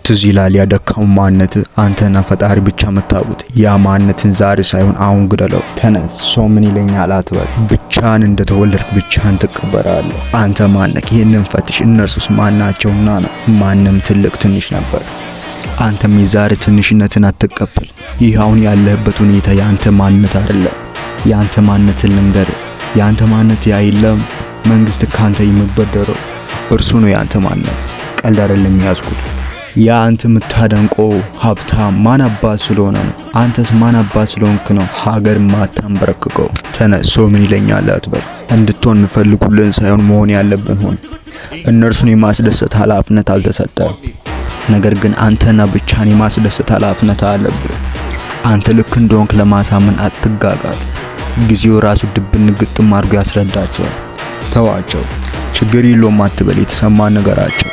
ትዝ ይላል ያደካው ማንነት አንተና ፈጣሪ ብቻ መታወቁት። ያ ማንነትን ዛሬ ሳይሆን አሁን ግደለው። ተነስ። ሰው ምን ይለኛል አትበል። ብቻን እንደተወለድክ ብቻን ትቀበራለህ። አንተ ማንነህ? ይሄንን ፈትሽ። እነርሱስ ማናቸውና ነው? ማንም ትልቅ ትንሽ ነበር። አንተም የዛሬ ትንሽነትን አትቀበል። ይህ አሁን ያለህበት ሁኔታ ያንተ ማንነት አይደለም። ያንተ ማንነትን ልንገር። ያንተ ማንነት ያ የለም መንግስት ካንተ የሚበደረው እርሱ ነው ያንተ ማንነት። ቀልድ አይደለም ያዝኩት። ያ አንተ የምታደንቀው ሀብታም ማን አባት ስለሆነ ነው። አንተስ ማን አባት ስለሆንክ ነው ሀገር ማታንበረክከው? ተነስ። ሰው ምን ይለኛል አትበል። እንድትሆን እንፈልጉልን ሳይሆን መሆን ያለብን ሆን። እነርሱን የማስደሰት ኃላፊነት አልተሰጠም። ነገር ግን አንተና ብቻን የማስደሰት ኃላፊነት አለብህ። አንተ ልክ እንደሆንክ ለማሳመን አትጋጋጥ። ጊዜው ራሱ ድብን ግጥም አድርጎ ያስረዳቸዋል። ተዋቸው። ችግር የለውም አትበል። የተሰማ ነገራቸው